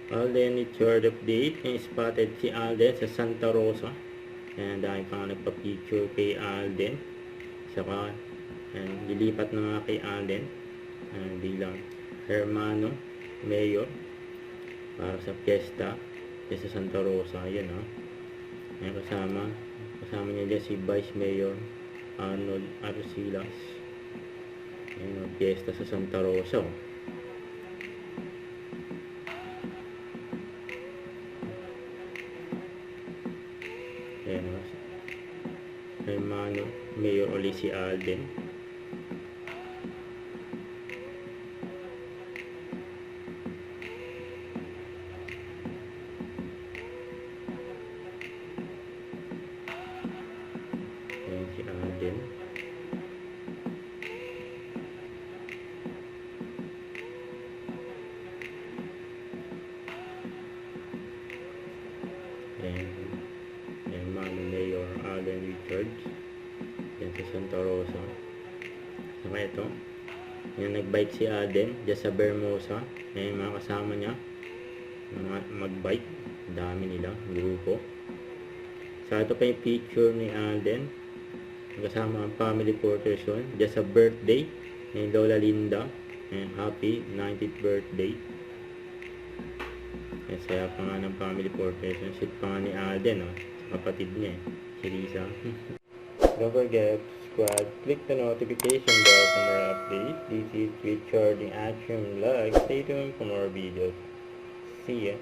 Alden Richard update. May spotted si Alden sa Santa Rosa. Ayan, dahil pa nga nagpa-picture kay Alden. Saka, ayan, lilipat na nga kay Alden. Ayan, bilang hermano, mayor, para sa fiesta sa Santa Rosa. Ayan, oh. Ayan, kasama niya dyan si Vice Mayor Arnold Arsilas. Ayan, oh, fiesta sa Santa Rosa, oh. Ayan, hermano, Mayor ulit si Alden. Ayan si Alden. Ayan, hermano Mayor Alden Richards. Yan sa Santa Rosa. Saka ito, yung nagbike si Alden dyan sa Bermosa. Ayan, mga kasama niya magbike. Dami nila, grupo. Sa ito pa yung picture ni Alden kasama ang family portrait dyan sa birthday ni Lola Linda. Ayan, happy 90th birthday. Ayan, saya pa nga ng family portrait. Sit pa nga ni Alden, oh, kapatid niya, si Lisa. Don't forget to subscribe, click the notification bell for more updates. This is Richard the Action Vlog. Stay tuned for more videos. See ya.